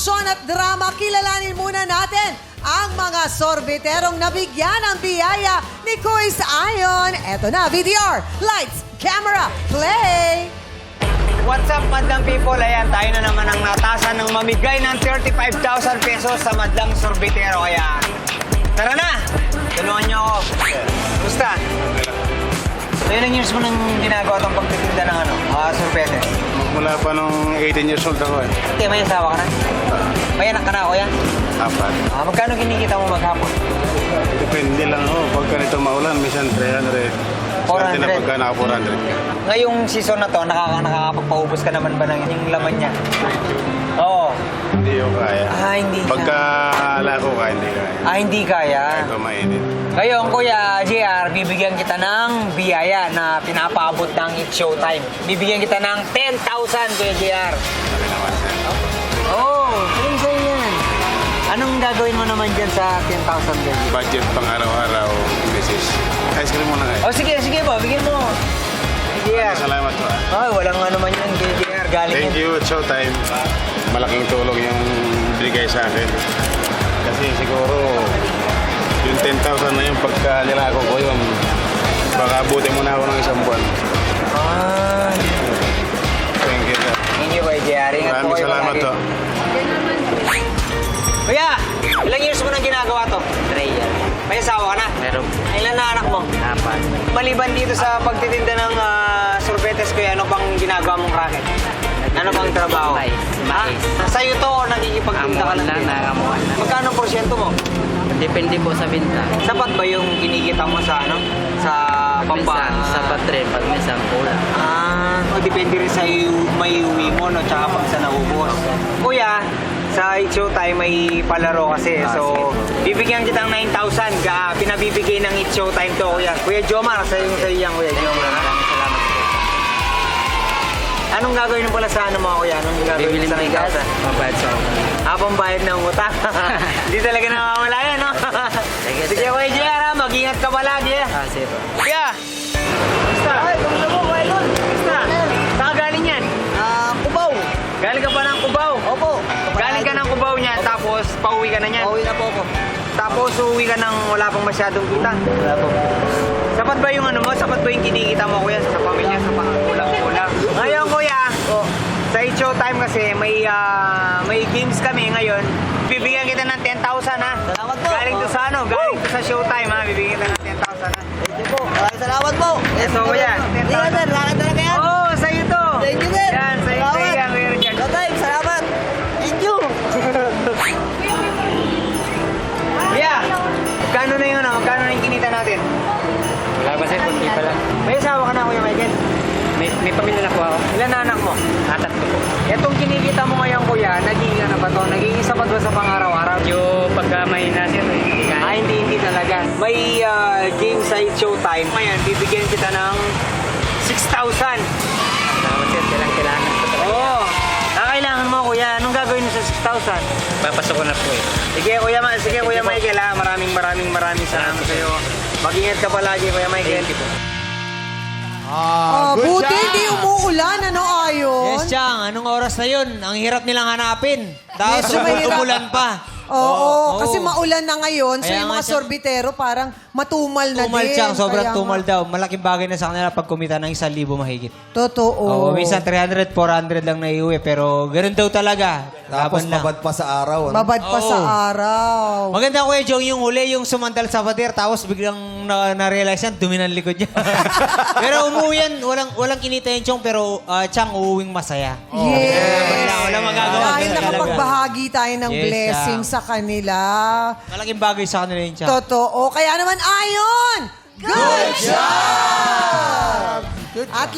aksyon at drama, kilalanin muna natin ang mga sorbiterong nabigyan ng biyaya ni Kuis Ayon. Eto na, VDR, lights, camera, play! What's up, madlang people? Ayan, tayo na naman ang natasan ng mamigay ng 35,000 pesos sa madlang sorbitero. Kaya, tara na! Tulungan niyo ako. Gusta? So, ilang years mo nang ginagawa itong pagtitinda ng sorbete? Mula pa nung 18 years old ako eh. Okay, may asawa ka na? May anak ka na, kuya? Apat. Magkano kinikita mo maghapon? Depende lang ako. Pag ganito maulan, minsan 300. 400. Swerte na pagka naka 400. Ngayong season na to, nakakapagpaubos ka naman ba ng yung laman niya? Oo. Hindi ko kaya. Hindi ka. Pagka lako ka, hindi kaya. Hindi kaya. Ito mainit. Ngayon, Kuya JR, bibigyan kita ng biyaya na pinapaabot ng It's Showtime. Bibigyan kita ng 10,000, Kuya JR. Oo, sa'yo yan. Anong gagawin mo naman dyan sa 10,000 din? Budget pang araw-araw, Mrs. Ice cream muna kayo. Oh, sige po, bigyan mo. JR. Salamat po. Ay, walang ano man yan, Kuya JR. Galing Thank yan. you, Showtime. Malaking tulong yung bigay sa akin. Kasi siguro, yung 10,000 na yung pagka nilako ko yun, baka abutin mo na ako ng isang buwan. Thank you, sir. Thank you, Kuya JR. Ingat po Maraming kayo salamat palagi. to. Kuya, ilang years mo nang ginagawa to? 3 years. May asawa ka na? Meron Ilan na anak mo? 4. Maliban dito sa pagtitinda ng sorbetes, Kuya, ano bang ginagawa mong racket? Ano bang trabaho? Mais. Sa'yo to o nakikipagtinda ka Amuan lang lang, din? nangamuan lang. Magkano porsyento mo? Depende po sa binta. Sapat ba yung kinikita mo sa sa Minsan, pampa? sapat rin. Pag minsan, kulang. O depende rin sa may uwi mo, no? Tsaka pag sa naubos. Kuya, sa It's Showtime may palaro kasi. So, bibigyan kitang 9,000. Pinabibigay ng It's Showtime to, Kuya. Kuya Jomar, sa'yo yan, Kuya Jomar. Maraming salamat po. Anong gagawin mo pala sa mo, Kuya? Anong gagawin Bibili mo sa ng bigas. 9,000? Mabayad sa ako. Habang bayad ng utang. Hindi talaga namamala yan, no? Sige, Sige, sir. Kuya JR, mag-ingat ka palagi. Sir. Kuya! Basta! Ay, kumusta mo, Kuya Idol? Basta! Saan ka galing yan? Kubaw. Galing ka pa ng Cubao? Opo. Galing ka ng Cubao niya, tapos pauwi ka na niyan? Pauwi na po ako. Tapos uuwi ka ng wala pang masyadong kita? Wala po. Sapat ba yung ano mo? Sapat ba yung kinikita mo, Kuya, sa pamilya, sa kulang-kulang? Ngayon, Kuya, sa It's Showtime kasi may games kami ngayon. Bibigyan kita ng 10,000, ha? Salamat po. Galing to sa galing to sa Showtime, ha? Bibigyan kita ng 10,000, ha? Thank you po. Maraming salamat po. Yes, so, Kuya. Hindi ka, sir. Lakad talaga yan. Oo, sa'yo to. Thank you, sir. Yan, sa'yo Salamat. yan, Kuya Richard. Showtime, salamat. Thank you. Kuya, magkano na yun, ha? Magkano na yung kinita natin? Wala ba sir? Kunti pa lang. May asawa ka na, Kuya Michael? May pamilya na po ako. Ilan na anak mo? 3 po. Itong kinikita mo ngayon, Kuya, naging ano ba to? Naging isa ba to sa pang-araw-araw? Yung pagka may nasir, Hindi talaga. May game sa It's Showtime. Ngayon, bibigyan kita ng 6,000. Salamat sir. Kailangan ko talaga. Oo. Kailangan mo, Kuya. Anong gagawin mo sa 6,000? Papasok ko na po eh. Sige, Kuya Michael, ha? Maraming salamat sa iyo. Mag-ingat ka palagi, Kuya Michael. Buti hindi umuulan, ano, Ayon? Yes, Chang. Anong oras na yun? Ang hirap nilang hanapin. Tapos Medyo mahirap. umulan pa. Oo, kasi maulan na ngayon. So Kaya yung nga mga siya- sorbitero parang matumal na Tumal, din. Chang. Sobrang Kaya tumal nga. daw. Malaking bagay na sa kanila pag kumita ng 1,000 mahigit. Totoo. Oo, minsan 300, 400 lang naiuwi. Pero ganun daw talaga. Tapos Laban lang. mabad pa sa araw. Ano? Babad pa Oo. sa araw. Maganda, Kuya Jong, yung huli, yung sumandal sa pader, tapos biglang na-realize yan, dumi ng likod niya. Pero umuwi yan, walang kinita yung Chong, pero Chang, uuwing masaya. Yes. Wala magagawa. Dahil Ganun talaga. nakapagbahagi tayo ng Yes, blessing Chang. sa kanila. Malaking bagay sa kanila yung Chang. Totoo. Kaya naman, Ayon! Good job! At